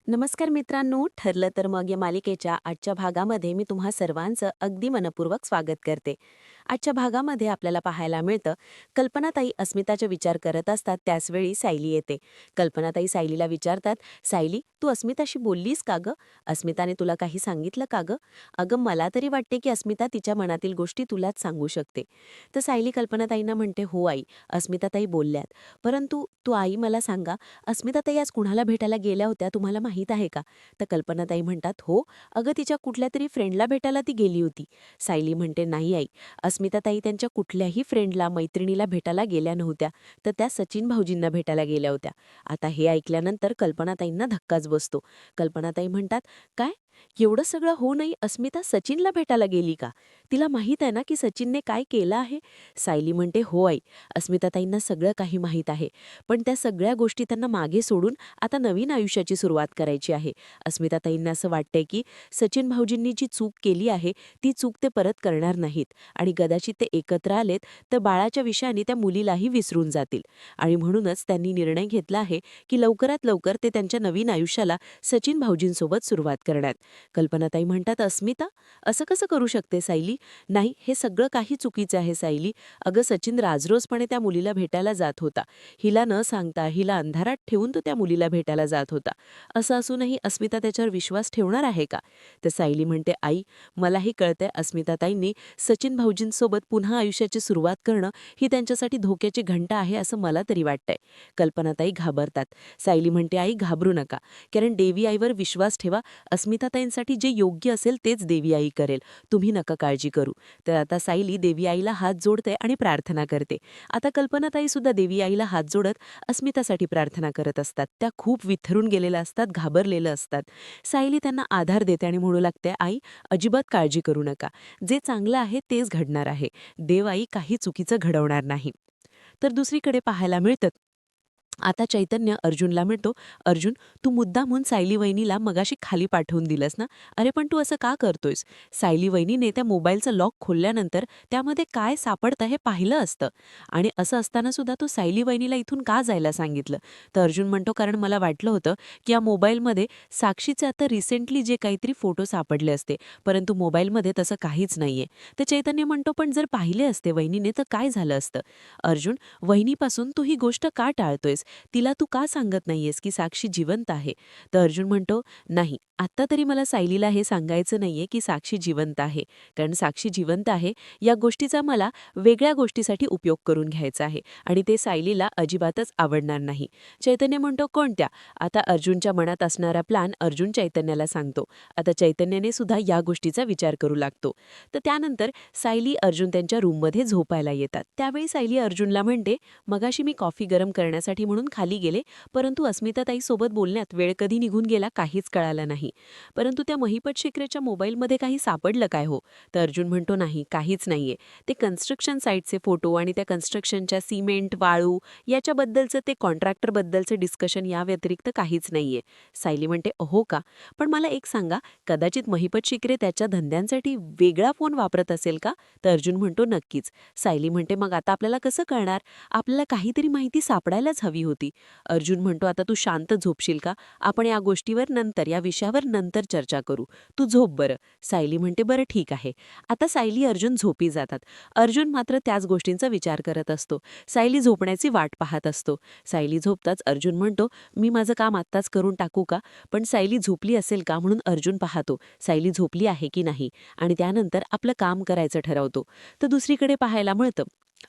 नमस्कार मित्रांनो, ठरलं तर मग या मालिकेच्या आजच्या भागामध्ये मी तुम्हा सर्वांचं अगदी मनपूर्वक स्वागत करते. आजच्या भागामध्ये आपल्याला पाहायला मिळतं, कल्पनाताई अस्मिताचे विचार करत असतात त्याचवेळी सायली येते. कल्पनाताई सायलीला विचारतात, सायली तू अस्मिताशी बोललीस का गं? अस्मिताने तुला काही सांगितलं का गं? अगं मला तरी वाटते की अस्मिता तिच्या मनातील गोष्टी तुलाच सांगू शकते. तर सायली कल्पनाताईंना म्हणते, हो आई, अस्मिताताई बोलल्यात. परंतु तू आई मला सांगा, अस्मिताताई आज कुणाला भेटायला गेल्या होत्या तुम्हाला माहीत आहे का? तर कल्पनाताई म्हणतात, हो, अगं तिच्या कुठल्यातरी फ्रेंडला भेटायला ती गेली होती. सायली म्हणते, नाही आई, अस्मिताताई त्यांच्या कुठल्याही फ्रेंडला मैत्रिणीला भेटायला गेल्या नव्हत्या, तर त्या सचिन भाऊजींना भेटायला गेल्या होत्या. आता हे ऐकल्यानंतर कल्पनाताईंना धक्काच बसतो. कल्पनाताई म्हणतात, काय? एवढं सगळं होऊनही अस्मिता सचिनला भेटायला गेली का? तिला माहीत आहे ना की सचिनने काय केलं आहे? सायली म्हणते, हो आई, अस्मिताताईंना सगळं काही माहीत आहे. पण त्या सगळ्या गोष्टी त्यांना मागे सोडून आता नवीन आयुष्याची सुरुवात करायची आहे. अस्मिताताईंना असं वाटतंय की सचिन भाऊजींनी जी चूक केली आहे ती चूक ते परत करणार नाहीत आणि कदाचित ते एकत्र आलेत तर बाळाच्या विषयाने त्या मुलीलाही विसरून जातील आणि म्हणूनच त्यांनी निर्णय घेतला आहे की लवकरात लवकर ते त्यांच्या नवीन आयुष्याला सचिन भाऊजींसोबत सुरुवात करण्यात. कल्पनाताई म्हणतात, अस्मिता असं कसं करू शकते सायली? नाही, हे सगळं काही चुकीचं आहे सायली. अगं सचिन राजरोजपणे त्या मुलीला भेटायला जात होता. हिला न सांगता हिला अंधारात ठेवून तो त्या मुलीला भेटायला जात होता. असं असूनही अस्मिता त्याच्यावर विश्वास ठेवणार आहे का? तर सायली म्हणते, आई, मलाही कळतंय अस्मिताताईंनी सचिन भाऊजींसोबत पुन्हा आयुष्याची सुरुवात करणं ही त्यांच्यासाठी धोक्याची घंटा आहे असं मला तरी वाटतंय. कल्पनाताई घाबरतात. सायली म्हणते, आई घाबरू नका, कारण देवी आईवर विश्वास ठेवा. अस्मिताताईंसाठी जे योग्य असेल तेच देवी आई करेल. तुम्ही नका काळजी करू. तर आता सायली देवी आईला हात जोडते आणि प्रार्थना करते. आता कल्पनाताई सुद्धा देवी आईला हात जोडत अस्मितासाठी प्रार्थना करत असतात. त्या खूप विथरून गेलेल्या असतात, घाबरलेलं असतात. सायली त्यांना आधार देते आणि म्हणू लागते, आई, अजिबात काळजी करू नका. जे चांगलं आहे तेच घडणार आहे. देव आई काही चुकीचं घडवणार नाही. तर दुसरीकडे पाहायला मिळतं, आता चैतन्य अर्जुनला म्हणतो, अर्जुन, तू मुद्दामहून सायली वहिनीला मगाशी खाली पाठवून दिलंस ना? अरे पण तू असं का करतोयस? सायली वहिनीने त्या मोबाईलचं लॉक खोलल्यानंतर त्यामध्ये काय सापडतं हे पाहिलं असतं आणि असं असताना सुद्धा तू सायली वहिनीला इथून का जायला सांगितलं? तर अर्जुन म्हणतो, कारण मला वाटलं होतं की या मोबाईलमध्ये साक्षीचे आता रिसेंटली जे काहीतरी फोटो सापडले असते, परंतु मोबाईलमध्ये तसं काहीच नाहीये. तर चैतन्य म्हणतो, पण जर पाहिले असते वहिनीने तर काय झालं असतं? अर्जुन, वहिनीपासून तू ही गोष्ट का टाळतोयस? तिला तू का सांगत नाहीयेस की साक्षी जिवंत आहे? तर अर्जुन म्हणतो, नाही, आत्ता तरी मला सायलीला हे सांगायचं नाहीये की साक्षी जिवंत आहे, कारण साक्षी जिवंत आहे या गोष्टीचा मला वेगळ्या गोष्टीसाठी उपयोग करून घ्यायचा आहे आणि ते सायलीला अजिबातच आवडणार नाही. चैतन्य म्हणतो, कोणत्या? आता अर्जुनच्या मनात असणारा प्लान अर्जुन चैतन्याला सांगतो. आता चैतन्याने सुद्धा या गोष्टीचा विचार करू लागतो. तर त्यानंतर सायली अर्जुन त्यांच्या रूममध्ये झोपायला येतात. त्यावेळी सायली अर्जुनला म्हणते, मगाशी मी कॉफी गरम करण्यासाठी म्हणून खाली गेले, परंतु अस्मिताताईसोबत बोलण्यात वेळ कधी निघून गेला काहीच कळालं नाही. परंतु त्या महिपत शिकरेच्या मोबाईलमध्ये काही सापडलं काय हो? तर अर्जुन म्हणतो, नाही, काहीच नाहीये. ते कन्स्ट्रक्शन साईटचे फोटो आणि त्या कन्स्ट्रक्शनच्या सिमेंट, वाळू याच्याबद्दलचं ते कॉन्ट्रॅक्टरबद्दलचं डिस्कशन या व्यतिरिक्त काहीच नाहीये. सायली म्हणते, हो का? पण मला एक सांगा, कदाचित महिपत शिकरे त्याच्या धंद्यांसाठी वेगळा फोन वापरत असेल का? तर अर्जुन म्हणतो, नक्कीच. सायली म्हणते, मग आता आपल्याला कसं कळणार? आपल्याला काहीतरी माहिती सापडायलाच हवी होती. अर्जुन म्हणतो, आता तू शांत झोपशील का? आपण या गोष्टीवर नंतर, या विषयावर नंतर चर्चा करू. तू झोप बरं. सायली म्हणते, बरं ठीक आहे. आता सायली अर्जुन झोपी जातात. अर्जुन मात्र त्याच गोष्टींचा विचार करत असतो. सायली झोपण्याची वाट पाहत असतो. सायली झोपताच अर्जुन म्हणतो, मी माझं काम आत्ताच करून टाकू का? पण सायली झोपली असेल का म्हणून अर्जुन पाहतो सायली झोपली आहे की नाही आणि त्यानंतर आपलं काम करायचं ठरवतो. तर दुसरीकडे पाहायला मिळतं,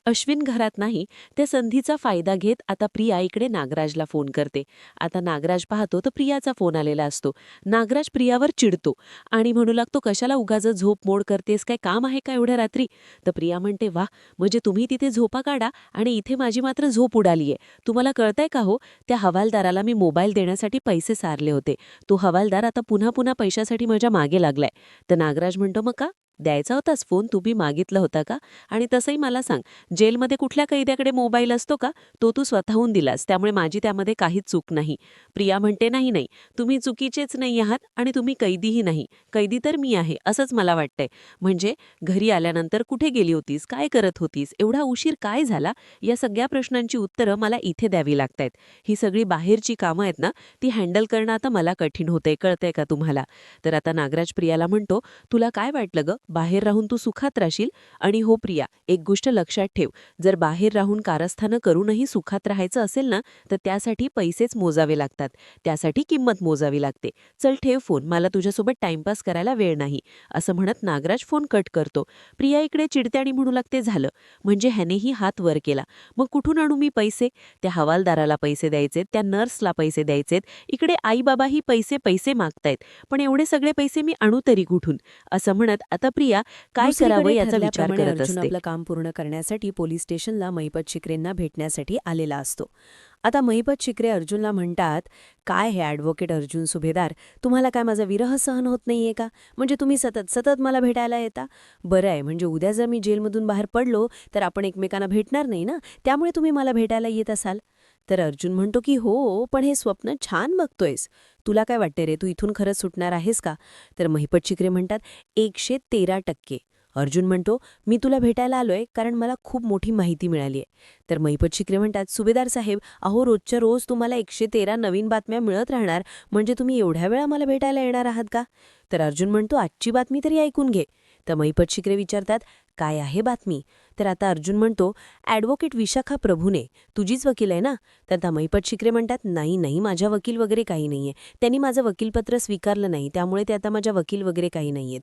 अश्विन घरात नाही, त्या संधीचा फायदा घेत आता प्रिया इकडे नागराजला फोन करते. आता नागराज पाहतो तर प्रियाचा फोन आलेला असतो. नागराज प्रियावर चिडतो आणि म्हणू लागतो, कशाला उगाच झोप मोड करतेस, काय काम आहे का एवढ्या रात्री? तर प्रिया म्हणते, वाह, म्हणजे तुम्ही तिथे झोपा काढा आणि इथे माझी मात्र झोप उडालीये. तुम्हाला कळतंय का हो? त्या हवालदाराला मी मोबाईल देण्यासाठी पैसे सारले होते. तो हवालदार आता पुन्हा पुन्हा पैशासाठी माझ्या मागे लागलाय. तर नागराज म्हणतो, मग का? द्यायचा होतास फोन, तुम्ही मागितला होता का? आणि तसंही मला सांग, जेलमध्ये कुठल्या कैद्याकडे मोबाईल असतो का? तो तू स्वतःहून दिलास, त्यामुळे माझी त्यामध्ये काहीच चूक नाही. प्रिया म्हणते, नाही नाही, तुम्ही चुकीचेच नाही आहात आणि तुम्ही कैदीही नाही. कैदी तर मी आहे असंच मला वाटतंय. म्हणजे घरी आल्यानंतर कुठे गेली होतीस, काय करत होतीस, एवढा उशीर काय झाला, या सगळ्या प्रश्नांची उत्तरं मला इथे द्यावी लागतायत. ही सगळी बाहेरची कामं आहेत ना, ती हँडल करणं आता मला कठीण होतंय, कळतंय का तुम्हाला? तर आता नागराज प्रियाला म्हणतो, तुला काय वाटलं गं, बाहेर राहून तू सुखात राहशील? आणि हो प्रिया, एक गोष्ट लक्षात ठेव, जर बाहेर राहून कारस्थानं करूनही सुखात राहायचं असेल ना, तर त्यासाठी पैसेच मोजावे लागतात, त्यासाठी किंमत मोजावी लागते. चल ठेव फोन, मला तुझ्यासोबत टाइमपास करायला वेळ नाही. असं म्हणत नागराज फोन कट करतो. प्रिया इकडे चिडते आणि म्हणू लागते, झालं म्हणजे ह्यानेही हात वर केला. मग कुठून आणू मी पैसे? त्या हवालदाराला पैसे द्यायचेत, त्या नर्सला पैसे द्यायचेत, इकडे आई बाबाही पैसे पैसे मागतायत, पण एवढे सगळे पैसे मी आणू तरी कुठून? असं म्हणत आता प्रिया काय करावं दुसरीकडे याचा विचार ठरल्याप्रमाणे करत अर्जुन असते. आपलं काम पूर्ण करण्यासाठी पोलीस स्टेशनला महिपत शिकरेंना भेटण्यासाठी आलेला असतो. आता महिपत शिकरे अर्जुनला म्हणतात, काय हे ॲडव्होकेट अर्जुन सुभेदार, तुम्हाला काय माझा विरह सहन होत नाहीये का? म्हणजे तुम्ही सतत सतत मला भेटायला येता? बरं आहे, म्हणजे उद्या जर मी जेलमधून बाहेर पडलो तर आपण एकमेकांना भेटणार नाही ना, त्यामुळे तुम्ही मला भेटायला येत असाल. तर अर्जुन म्हणतो की हो, पण हे स्वप्न छान बघतोयस. तुला काय वाटते रे, तू इथून खरंच सुटणार आहेस का? तर महिपत शिकरे म्हणतात, 113%. अर्जुन म्हणतो, मी तुला भेटायला आलोय कारण मला खूप मोठी माहिती मिळाली आहे. तर महिपत शिकरे म्हणतात, सुभेदार साहेब, अहो रोजच्या रोज तुम्हाला 113 नवीन बातम्या मिळत राहणार, म्हणजे तुम्ही एवढ्या वेळा मला भेटायला येणार आहात का? तर अर्जुन म्हणतो, आजची बातमी तरी ऐकून घे. तर महिपत शिकरे विचारतात, काय आहे बातमी? तर आता अर्जुन म्हणतो, ॲडव्होकेट विशाखा प्रभूने, तुझीच वकील आहे ना? तर आता महिपत शिकरे म्हणतात, नाही नाही, माझ्या वकील वगैरे काही नाहीये, त्यांनी माझं वकीलपत्र स्वीकारलं नाही, त्यामुळे ते आता माझ्या वकील वगैरे काही नाहीयेत.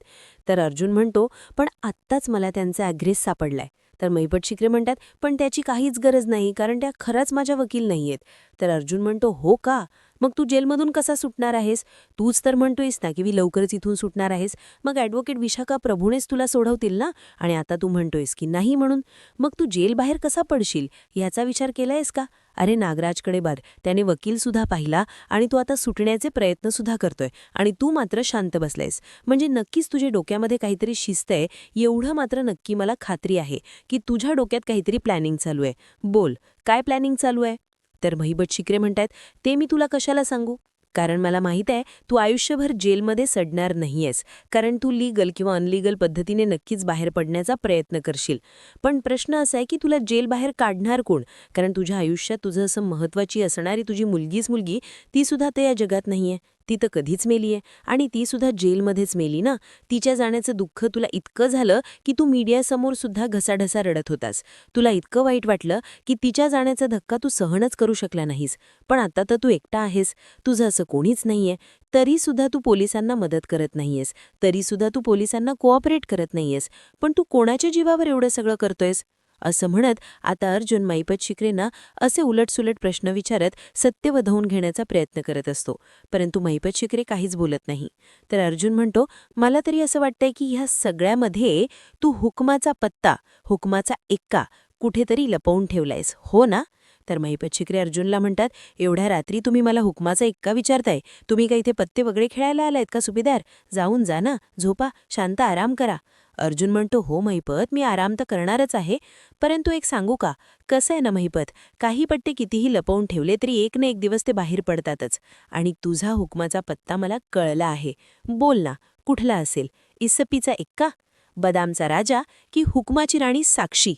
तर अर्जुन म्हणतो, पण आत्ताच मला त्यांचा ॲड्रेस सापडलाय. तर महिपत शिकरे म्हणतात, पण त्याची काहीच गरज नाही, कारण त्या खरंच माझ्या वकील नाहीयेत. तर अर्जुन म्हणतो, हो का? मग तू जेलमधून कसा सुटणार आहेस? तूच तर म्हणतोयस ना की मी लवकरच इथून सुटणार आहेस, मग ॲडव्होकेट विशाखा प्रभूनेच तुला सोडवतील ना, आणि आता तू म्हणतोयस की नाही म्हणून. मग तू जेल बाहेर कसा पडशील याचा विचार केलायस का? अरे नागराजकडे बाद, त्याने वकील सुद्धा पाहिला आणि तू आता सुटण्याचे प्रयत्न सुद्धा करतोय, आणि तू मात्र शांत बसलायस. म्हणजे नक्कीच तुझ्या डोक्यामध्ये काहीतरी शिस्त आहे, एवढं मात्र नक्की मला खात्री आहे की तुझ्या डोक्यात काहीतरी प्लॅनिंग चालू आहे. बोल, काय प्लॅनिंग चालू आहे? तर महिपत शिकरे म्हणतात, ते मी तुला कशाला सांगू? कारण मला माहीत आहे तू आयुष्यभर जेलमध्ये सडणार नाहीयेस, कारण तू लीगल किंवा अनलीगल पद्धतीने नक्कीच बाहेर पडण्याचा प्रयत्न करशील. पण प्रश्न असा आहे की तुला जेल बाहेर काढणार कोण? कारण तुझ्या आयुष्यात तुझं असं महत्त्वाची असणारी तुझी मुलगीच मुलगी, ती सुद्धा तर या जगात नाहीये, ती तर कधीच मेली आहे, आणि ती सुद्धा जेलमध्येच मेली ना. तिच्या जाण्याचं दुःख तुला इतकं झालं की तू मीडियासमोर सुद्धा घसाढसा रडत होतास. तुला इतकं वाईट वाटलं की तिच्या जाण्याचा धक्का तू सहनच करू शकला नाहीस. पण आता तर तू एकटा आहेस, तुझं असं कोणीच नाहीये, तरीसुद्धा तू पोलिसांना मदत करत नाहीयेस, तरीसुद्धा तू पोलिसांना कोऑपरेट करत नाहीयेस. पण तू कोणाच्या जीवावर एवढं सगळं करतोयस? असं म्हणत आता अर्जुन महिपत शिकरेंना असे उलटसुलट प्रश्न विचारत सत्य वधवून घेण्याचा प्रयत्न करत असतो. परंतु महिपत शिकरे काहीच बोलत नाही. तर अर्जुन म्हणतो, मला तरी असं वाटतंय की ह्या सगळ्यामध्ये तू हुकमाचा पत्ता, हुकमाचा एक्का कुठेतरी लपवून ठेवलायस, हो ना? तर महिपत शिकरे अर्जुनला म्हणतात, एवढ्या रात्री तुम्ही मला हुकमाचा एक्का विचारताय? तुम्ही काय इथे पत्ते वगैरे खेळायला आलायत का सुभेदार? जाऊन जा ना, झोपा, शांत आराम करा. अर्जुन म्हणतो, हो महिपत, मी आराम तर करणारच आहे, परंतु एक सांगू का? कसं आहे ना महिपत, काही पट्टे कितीही लपवून ठेवले तरी एक ना एक दिवस ते बाहेर पडतातच, आणि तुझा हुकमाचा पत्ता मला कळला आहे. बोल ना, कुठला असेल? इस्सपीचा एक्का, बदामचा राजा की हुकमाची राणी साक्षी?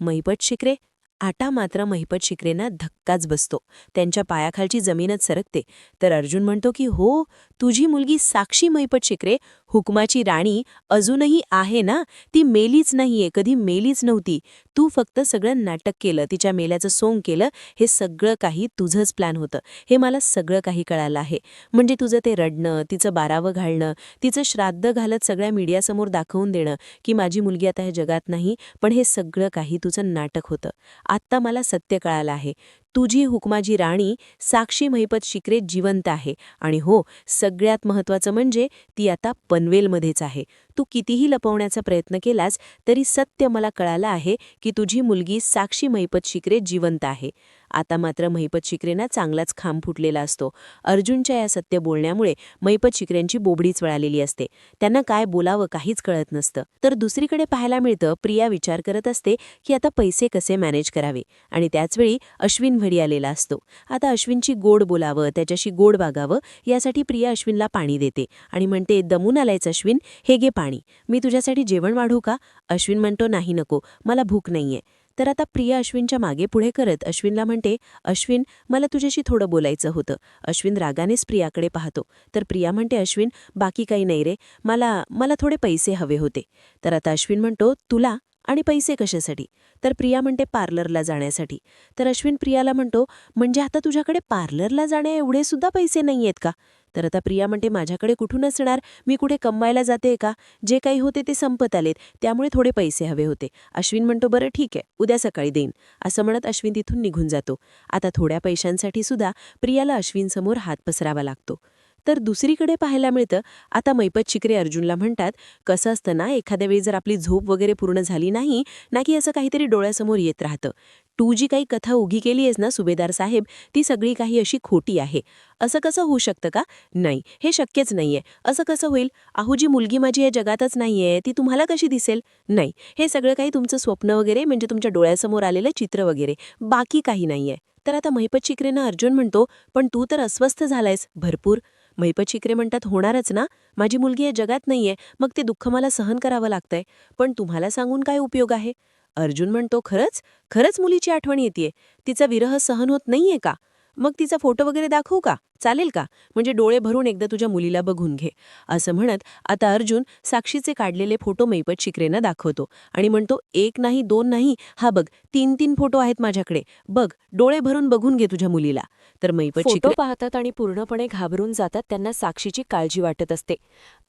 महिपत शिकरे, आटा मात्र महिपत शिकरेंना धक्काच बसतो, त्यांच्या पायाखालची जमीनच सरकते. तर अर्जुन म्हणतो की हो, तुझी मुलगी साक्षी महिपत शिकरे, हुकमाची राणी अजूनही आहे ना, ती मेलीच नाहीये, कधी मेलीच नव्हती. तू फक्त सगळं नाटक केलं, तिच्या मेल्याचं सोंग केलं, हे सगळं काही तुझंच प्लॅन होतं, हे मला सगळं काही कळालं आहे. म्हणजे तुझं ते रडणं, तिचं बारावं घालणं, तिचं श्राद्ध घालत सगळ्या मीडियासमोर दाखवून देणं की माझी मुलगी आता ह्या जगात नाही, पण हे सगळं काही तुझं नाटक होतं. आत्ता मला सत्य कळालं आहे, तुझी हुकमाची राणी साक्षी महिपत शिकरे जिवंत आहे, आणि हो, सगळ्यात महत्त्वाचं म्हणजे ती आता पनवेलमध्येच आहे. तू कितीही लपवण्याचा प्रयत्न केलास तरी सत्य मला कळालं आहे की तुझी मुलगी साक्षी महिपत शिकरे जिवंत आहे. आता मात्र महिपत शिकरेंना चांगलाच खांब फुटलेला असतो. अर्जुनच्या या सत्य बोलण्यामुळे महिपत शिकरेंची बोबडीच वळालेली असते. त्यांना काय बोलावं काहीच कळत नसतं. तर दुसरीकडे पाहायला मिळतं, प्रिया विचार करत असते की आता पैसे कसे मॅनेज करावे. आणि त्याचवेळी अश्विन घरी आलेला असतो. आता अश्विनची गोड बोलावं, त्याच्याशी गोड वागावं यासाठी प्रिया अश्विनला पाणी देते आणि म्हणते, दमून आलायच अश्विन, हे घे पाणी. मी तुझ्यासाठी जेवण वाढू का? अश्विन म्हणतो, नाही नको, मला भूक नाहीये. तर आता प्रिया अश्विनच्या मागे पुढे करत अश्विनला म्हणते, अश्विन, मला तुझ्याशी थोडं बोलायचं होतं. अश्विन रागानेच प्रियाकडे पाहतो. तर प्रिया म्हणते, अश्विन, बाकी काही नाही रे, मला थोडे पैसे हवे होते. तर आता अश्विन म्हणतो, तुला? आणि पैसे कशासाठी? तर प्रिया म्हणते, पार्लरला जाण्यासाठी. तर अश्विन प्रियाला म्हणतो, म्हणजे आता तुझ्याकडे पार्लरला जाण्या एवढे सुद्धा पैसे नाहीयेत का? तर आता प्रिया म्हणते, माझ्याकडे कुठून असणार, मी कुठे कमवायला जाते का? जे काही होते ते संपत आलेत, त्यामुळे थोडे पैसे हवे होते. अश्विन म्हणतो, बरं ठीक आहे, उद्या सकाळी देईन. असं म्हणत अश्विन तिथून निघून जातो. आता थोड्या पैशांसाठी सुद्धा प्रियाला अश्विनसमोर हात पसरावा लागतो. तर दुसरीकडे पाहायला मिळतं, आता महिपत शिकरे अर्जुनला म्हणतात, कसं असतं ना, एखाद्या वेळी जर आपली झोप वगैरे पूर्ण झाली नाही ना, की असं काहीतरी डोळ्यासमोर येत राहतं. तू जी काही कथा उगी केली आहेस ना सुभेदार साहेब, ती सगळी काही अशी खोटी आहे. असं कसं होऊ शकतं का? नाही, हे शक्यच नाहीये. असं कसं होईल? अहो, जी मुलगी माझी या जगातच नाहीये, ती तुम्हाला कशी दिसेल? नाही, हे सगळं काही तुमचं स्वप्न वगैरे, म्हणजे तुमच्या डोळ्यासमोर आलेलं चित्र वगैरे, बाकी काही नाहीये. तर आता महिपत शिकरेनं अर्जुन म्हणतो, पण तू तर अस्वस्थ झालायस भरपूर. महिपत शिकरे म्हणतात, होणारच ना, माझी मुलगी या जगात नाहीये, मग ते दुःख मला सहन करावं लागतंय. पण तुम्हाला सांगून काय उपयोग आहे? अर्जुन म्हणतो, खरंच खरंच मुलीची आठवण येतेय, तिचा विरह सहन होत नाहीये का? मग तिचा फोटो वगैरे दाखवू का? चालेल का? म्हणजे डोळे भरून एकदा तुझ्या मुलीला बघून घे. असं म्हणत आता अर्जुन साक्षीचे काढलेले फोटो महिपत शिकरेंना दाखवतो आणि म्हणतो, एक नाही, दोन नाही, हा बघ, 3-3 फोटो आहेत माझ्याकडे, बघ, डोळे भरून बघून घे तुझ्या मुलीला. तर महिपत फोटो शिकरे पाहतात आणि पूर्णपणे घाबरून जातात. त्यांना साक्षीची काळजी वाटत असते.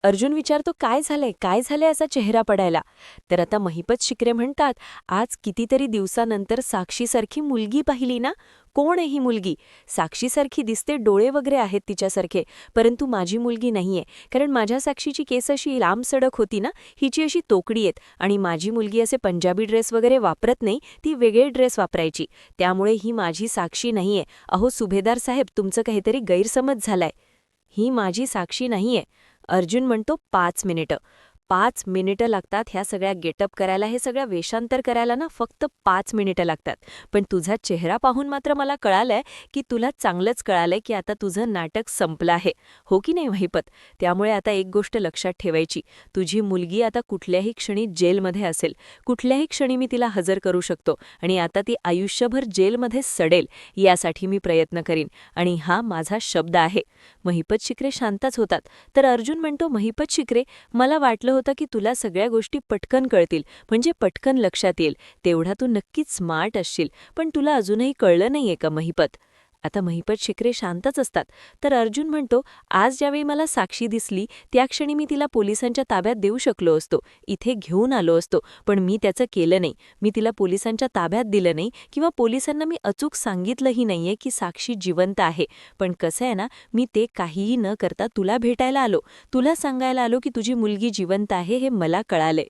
अर्जुन विचारतो, काय झालंय असा चेहरा पडायला? तर आता महिपत शिकरे म्हणतात, आज कितीतरी दिवसानंतर साक्षीसारखी मुलगी पाहिली ना. कोण आहे ही मुलगी? साक्षीसारखी दिसते, डोळे वगैरे आहेत तिच्यासारखे, परंतु माझी मुलगी नाहीये. कारण माझ्या साक्षीची केस अशी लांब सडक होती ना, हिची अशी तोकडी आहेत. आणि माझी मुलगी असे पंजाबी ड्रेस वगैरे वापरत नाही, ती वेगळे ड्रेस वापरायची. त्यामुळे ही माझी साक्षी नाहीये. अहो सुभेदार साहेब, तुमचं काहीतरी गैरसमज झालाय. ही माझी साक्षी नाहीये. अर्जुन म्हणतो, 5 मिनिटं. 5 मिनिटं लागतात ह्या सगळ्या गेटअप करायला, हे सगळ्या वेषांतर करायला ना, फक्त 5 मिनिटं लागतात. पण तुझा चेहरा पाहून मात्र मला कळालंय की तुला चांगलंच कळालंय की आता तुझं नाटक संपलं आहे. हो की नाही महिपत? त्यामुळे आता एक गोष्ट लक्षात ठेवायची, तुझी मुलगी आता कुठल्याही क्षणी जेलमध्ये असेल. कुठल्याही क्षणी मी तिला हजर करू शकतो आणि आता ती आयुष्यभर जेलमध्ये सडेल, यासाठी मी प्रयत्न करीन. आणि हा माझा शब्द आहे. महिपत शिकरे शांतच होतात. तर अर्जुन म्हणतो, महिपत शिकरे, मला वाटलं होतं की तुला सगळ्या गोष्टी पटकन कळतील, म्हणजे पटकन लक्षात येईल. तेवढा तू नक्कीच स्मार्ट असशील, पण तुला अजूनही कळलं नाहीये का महिपत? आता महिपत शिकरे शांतच असतात. तर अर्जुन म्हणतो, आज ज्यावेळी मला साक्षी दिसली त्या क्षणी मी तिला पोलिसांच्या ताब्यात देऊ शकलो असतो, इथे घेऊन आलो असतो, पण मी त्याचं केलं नाही. मी तिला पोलिसांच्या ताब्यात दिलं नाही किंवा पोलिसांना मी अचूक सांगितलंही नाहीये की साक्षी जिवंत आहे. पण कसं आहे ना, मी ते काहीही न करता तुला भेटायला आलो, तुला सांगायला आलो की तुझी मुलगी जिवंत आहे, हे मला कळालंय.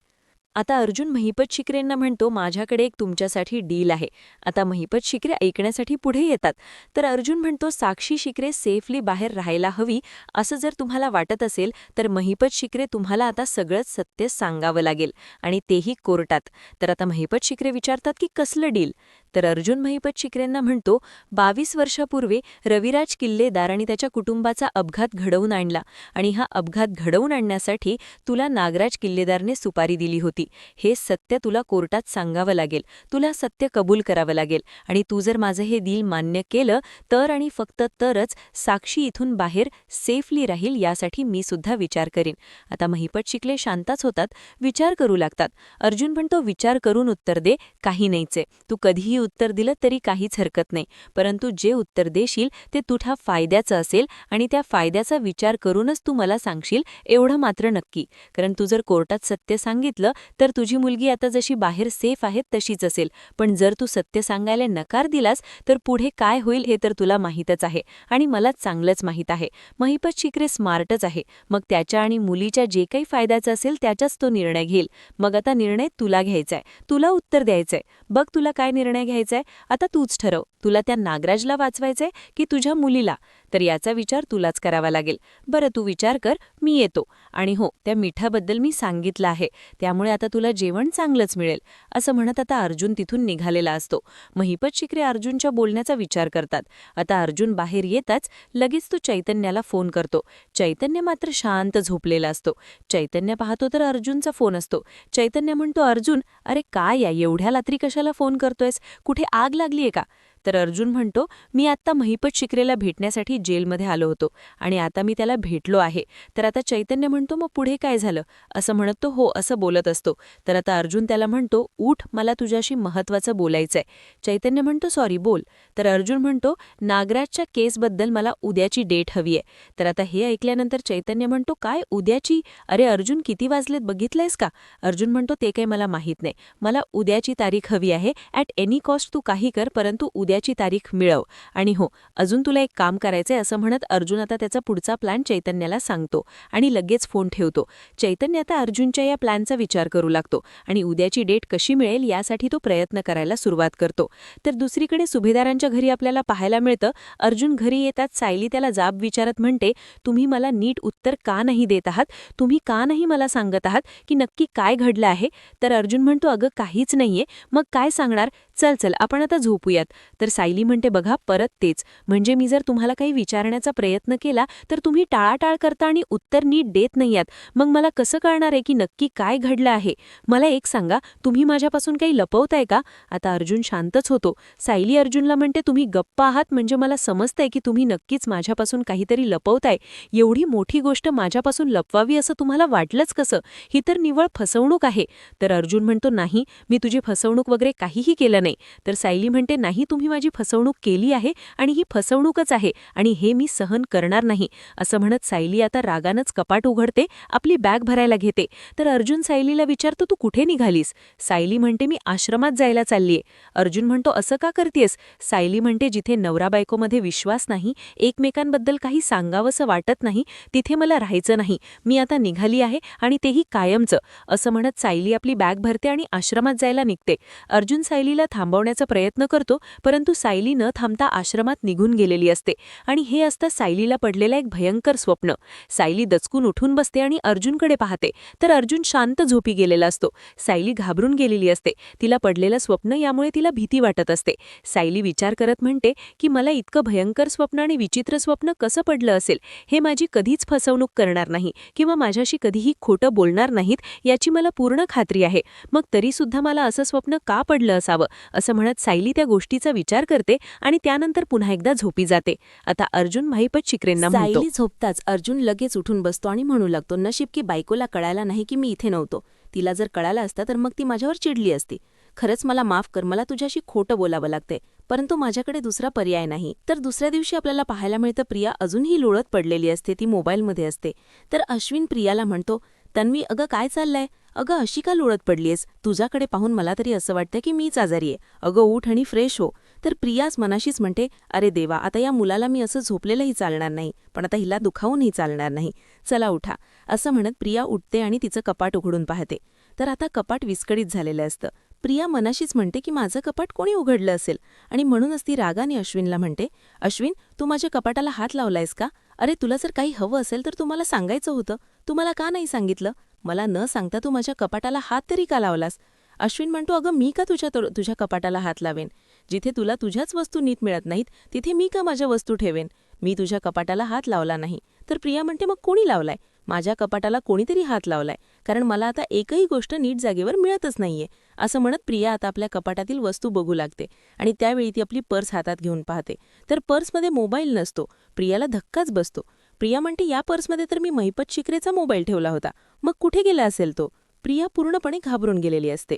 आता अर्जुन महिपत शिकरेंना म्हणतो, माझ्याकडे एक तुमच्यासाठी डील आहे. आता महिपत शिकरे ऐकण्यासाठी पुढे येतात. तर अर्जुन म्हणतो, साक्षी शिकरे सेफली बाहेर राहायला हवी असं जर तुम्हाला वाटत असेल तर महिपत शिकरे तुम्हाला आता सगळंच सत्य सांगावं लागेल, आणि तेही कोर्टात. तर आता महिपत शिकरे विचारतात की कसलं डील? तर अर्जुन महिपत शिकरेंना म्हणतो, 22 वर्षापूर्वी रविराज किल्लेदार आणि त्याच्या कुटुंबाचा अपघात घडवून आणला, आणि हा अपघात घडवून आणण्यासाठी तुला नागराज किल्लेदारने सुपारी दिली होती. हे सत्य तुला कोर्टात सांगावं लागेल, तुला सत्य कबूल करावं लागेल. आणि तू जर माझं हे डील मान्य केलं तर आणि फक्त तरच साक्षी इथून बाहेर सेफली राहील, यासाठी मी सुद्धा विचार करीन. आता महिपत शिकले शांतच होतात, विचार करू लागतात. अर्जुन म्हणतो, विचार करून उत्तर दे, काही नाहीचे. तू कधीही उत्तर दिलं तरी काहीच हरकत नाही, परंतु जे उत्तर देशील ते तुझ्या फायद्याचं असेल आणि त्या फायद्याचा विचार करूनच तू मला सांगशील, एवढं मात्र नक्की. कारण तू जर कोर्टात सत्य सांगितलं तर तुझी मुलगी आता जशी बाहेर सेफ आहे तशीच असेल, पण जर तू सत्य सांगायला नकार दिलास तर पुढे काय होईल हे तर तुला माहीतच आहे, आणि मला चांगलंच माहीत आहे. महिपत शिकरे स्मार्टच आहे, मग त्याच्या आणि मुलीच्या जे काही फायद्याचं असेल त्याचाच तो निर्णय घेईल. मग आता निर्णय तुला घ्यायचाय, तुला उत्तर द्यायचंय. बघ तुला काय निर्णय घ्यायचाय आता तूच ठरव. तुला त्या नागराजला वाचवायचंय की तुझ्या मुलीला? तर याचा विचार तुलाच करावा लागेल. बरं तू विचार कर, मी येतो. आणि हो, त्या मिठाबद्दल मी सांगितलं आहे, त्यामुळे आता तुला जेवण चांगलंच मिळेल. असं म्हणत आता अर्जुन तिथून निघालेला असतो. महिपत शिक्रे अर्जुनच्या बोलण्याचा विचार करतात. आता अर्जुन बाहेर येताच लगेच तो चैतन्याला फोन करतो. चैतन्य मात्र शांत झोपलेला असतो. चैतन्य पाहतो तर अर्जुनचा फोन असतो. चैतन्य म्हणतो, अर्जुन, अरे काय या एवढ्या रात्री कशाला फोन करतोयस? कुठे आग लागलीये का? तर अर्जुन म्हणतो, मी आत्ता महिपत शिक्रेला भेटण्यासाठी जेलमध्ये आलो होतो आणि आता मी त्याला भेटलो आहे. तर आता चैतन्य म्हणतो, मग पुढे काय झालं? असं म्हणत तो हो असं बोलत असतो. तर आता अर्जुन त्याला म्हणतो, उठ, मला तुझ्याशी महत्त्वाचं बोलायचंय. चैतन्य म्हणतो, सॉरी बोल. तर अर्जुन म्हणतो, नागराजच्या केसबद्दल मला उद्याची डेट हवी आहे. तर आता हे ऐकल्यानंतर चैतन्य म्हणतो, काय उद्याची? अरे अर्जुन, किती वाजलेत बघितलंयस का? अर्जुन म्हणतो, ते काही मला माहीत नाही. मला उद्याची तारीख हवी आहे. ॲट एनी कॉस्ट तू काही कर, परंतु उद्याची तारीख मिळव. आणि हो, अजून तुला एक काम करायचंय. असं म्हणत अर्जुन आता त्याचा पुढचा प्लॅन चैतन्याला सांगतो आणि लगेच फोन ठेवतो. चैतन्य आता अर्जुनच्या या प्लॅनचा विचार करू लागतो आणि उद्याची डेट कशी मिळेल यासाठी तो प्रयत्न करायला सुरुवात करतो. तर दुसरीकडे सुभेदारांच्या घरी आपल्याला पाहायला मिळतं, अर्जुन घरी येतात सायली त्याला जाब विचारत म्हणते, तुम्ही मला नीट उत्तर का नाही देत आहात? तुम्ही का नाही मला सांगत आहात की नक्की काय घडलं आहे? तर अर्जुन म्हणतो, अगं काहीच नाहीये. मग काय सांगणार? चल चल आपण आता झोपूयात. तर सायली म्हणते, बघा परत तेच. म्हणजे मी जर तुम्हाला काही विचारण्याचा प्रयत्न केला तर तुम्ही टाळाटाळ करता आणि उत्तर नीट देत नाही आहात. मग मला कसं कळणार आहे की नक्की काय घडलं आहे? मला एक सांगा, तुम्ही माझ्यापासून काही लपवताय का? आता अर्जुन शांतच होतो. सायली अर्जुनला म्हणते, तुम्ही गप्प आहात म्हणजे मला समजतंय की तुम्ही नक्कीच माझ्यापासून काहीतरी लपवताय. एवढी मोठी गोष्ट माझ्यापासून लपवावी असं तुम्हाला वाटलंच कसं? ही तर निव्वळ फसवणूक आहे. तर अर्जुन म्हणतो, नाही, मी तुझी फसवणूक वगैरे काहीही केलं नाही. तर सायली म्हणते, नाही, तुम्ही माझी फसवणूक केली आहे आणि ही फसवणूकच आहे आणि हे मी सहन करणार नाही. असं म्हणत सायली आता रागानंच कपाट उघडते, आपली बॅग भरायला घेते. तर अर्जुन सायलीला विचारतो, तू कुठे निघालीस? सायली म्हणते, मी आश्रमात जायला चाललीये. अर्जुन म्हणतो, असं का करतेस? सायली म्हणते, जिथे नवरा बायकोमध्ये विश्वास नाही, एकमेकांबद्दल काही सांगावंसं वाटत नाही, तिथे मला राहायचं नाही. मी आता निघाली आहे आणि तेही कायमचं. असं म्हणत सायली आपली बॅग भरते आणि आश्रमात जायला निघते. अर्जुन सायलीला थांबवण्याचा प्रयत्न करतो, परंतु सायली न थांबता आश्रमात निघून गेलेली असते आणि हे असतं सायलीला पडलेलं एक भयंकर स्वप्न. सायली दचकून उठून बसते आणि अर्जुनकडे पाहते. तर अर्जुन शांत झोपी गेलेला असतो. सायली घाबरून गेलेली असते. तिला पडलेलं स्वप्न यामुळे तिला भीती वाटत असते. सायली विचार करत म्हणते की मला इतकं भयंकर स्वप्न आणि विचित्र स्वप्न कसं पडलं असेल? हे माझी कधीच फसवणूक करणार नाही किंवा माझ्याशी कधीही खोटं बोलणार नाहीत याची मला पूर्ण खात्री आहे. मग तरीसुद्धा मला असं स्वप्न का पडलं असावं? असं म्हणत सायली त्या गोष्टीचा विचार करते आणि त्यानंतर पुन्हा एकदा झोपी जाते. आता अर्जुन महिपत शिक्रेंना म्हणतो, सायली झोपताच अर्जुन लगेच उठून बसतो आणि म्हणू लागतो, नशीब की बायकोला कळायला नाही की मी इथे नव्हतो. तिला जर कळालं असतं तर मग ती माझ्यावर चिडली असती. खरंच मला माफ कर, मला तुझ्याशी खोटं बोलावं लागतंय, परंतु माझ्याकडे दुसरा पर्याय नाही. तर दुसऱ्या दिवशी आपल्याला पाहायला मिळतं, प्रिया अजूनही लोळत पडलेली असते, ती मोबाईलमध्ये असते. तर अश्विन प्रियाला म्हणतो, तन्वी, अगं काय चाललंय? अगं अशी का लोळत पडलीयस? तुझ्याकडे पाहून मला तरी असं वाटतं की मीच आजारी आहे. अगं उठ आणि फ्रेश हो. तर प्रियाच मनाशीच म्हणते, अरे देवा, आता या मुलाला मी असं झोपलेलंही चालणार नाही, पण आता हिला दुखावूनही चालणार नाही. चला उठा. असं म्हणत प्रिया उठते आणि तिचं कपाट उघडून पाहते. तर आता कपाट विस्कळीत झालेलं असतं. प्रिया मनाशीच म्हणते की माझं कपाट कोणी उघडलं असेल आणि म्हणूनच ती रागाने अश्विनला म्हणते, अश्विन, तू माझ्या कपाटाला हात लावलायस का? अरे तुला जर काही हवं असेल तर तू मला सांगायचं होतं. तू मला का नाही सांगितलं? मला न सांगता तू माझ्या कपाटाला हात तरी का लावलास? अश्विन म्हणतो, अगं मी का तुझ्या कपाटाला हात लावेन? जिथे तुला तुझ्याच वस्तू नीट मिळत नाहीत तिथे मी का माझ्या वस्तू ठेवेन? मी तुझ्या कपाटाला हात लावला नाही. तर प्रिया म्हणते, मग कोणी लावलाय? माझ्या कपाटाला कोणीतरी हात लावलाय, कारण मला आता एकही गोष्ट नीट जागेवर मिळतच नाहीये. असं म्हणत प्रिया आता आपल्या कपाटातील वस्तू बघू लागते आणि त्यावेळी ती आपली पर्स हातात घेऊन पाहते. तर पर्समध्ये मोबाईल नसतो. प्रियाला धक्काच बसतो. प्रिया म्हणते, या पर्समध्ये तर मी महिपत शिक्रेचा मोबाईल ठेवला होता, मग कुठे गेला असेल तो? प्रिया पूर्णपणे घाबरून गेलेली असते.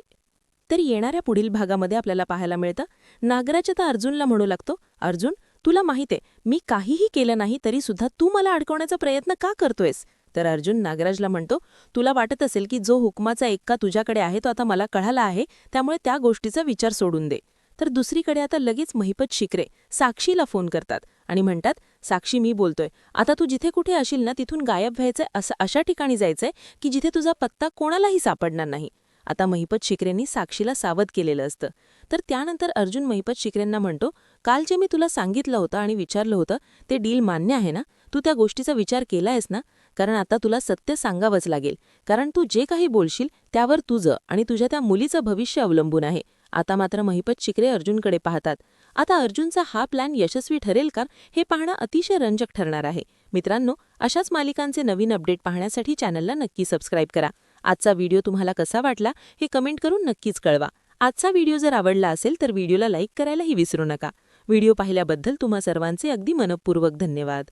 तर येणाऱ्या पुढील भागामध्ये आपल्याला पाहायला मिळतं, नागराज आता अर्जुनला म्हणू लागतो, अर्जुन, तुला माहित आहे मी काहीही केलं नाही तरी सुद्धा तू मला अडकवण्याचा प्रयत्न का करतोयस? तर अर्जुन नागराजला म्हणतो, तुला वाटत असेल की जो हुकमाचा एक्का तुझ्याकडे आहे तो आता मला कळाला आहे, त्यामुळे त्या गोष्टीचा विचार सोडून दे. तर दुसरीकडे आता लगेच महिपत शिक्रे साक्षीला फोन करतात आणि म्हणतात, साक्षी, मी बोलतोय, आता तू जिथे कुठे असेल ना तिथून गायब व्हायचंय, अशा ठिकाणी जायचंय की जिथे तुझा पत्ता कोणालाही सापडणार नाही. आता महिपत शिकरेंनी साक्षीला सावध केलेलं असतं. तर त्यानंतर अर्जुन महिपत शिकरेंना म्हणतो, काल जे मी तुला सांगितलं होतं आणि विचारलं होतं ते डील मान्य आहे ना? तू त्या गोष्टीचा विचार केलायस ना? कारण आता तुला सत्य सांगावंच लागेल. कारण तू जे काही बोलशील त्यावर तुझं आणि तुझ्या त्या मुलीचं भविष्य अवलंबून आहे. आता मात्र महिपत शिकरे अर्जुनकडे पाहतात. आता अर्जुनचा हा प्लॅन यशस्वी ठरेल का हे पाहणं अतिशय रंजक ठरणार आहे. मित्रांनो, अशाच मालिकांचे नवीन अपडेट पाहण्यासाठी चॅनलला नक्की सबस्क्राईब करा. आजचा व्हिडिओ तुम्हाला कसा वाटला हे कमेंट करून नक्कीच कळवा. आजचा व्हिडिओ जर आवडला असेल तर व्हिडिओला लाईक करायलाही विसरू नका. व्हिडिओ पाहिल्याबद्दल तुम्हा सर्वांचे अगदी मनःपूर्वक धन्यवाद.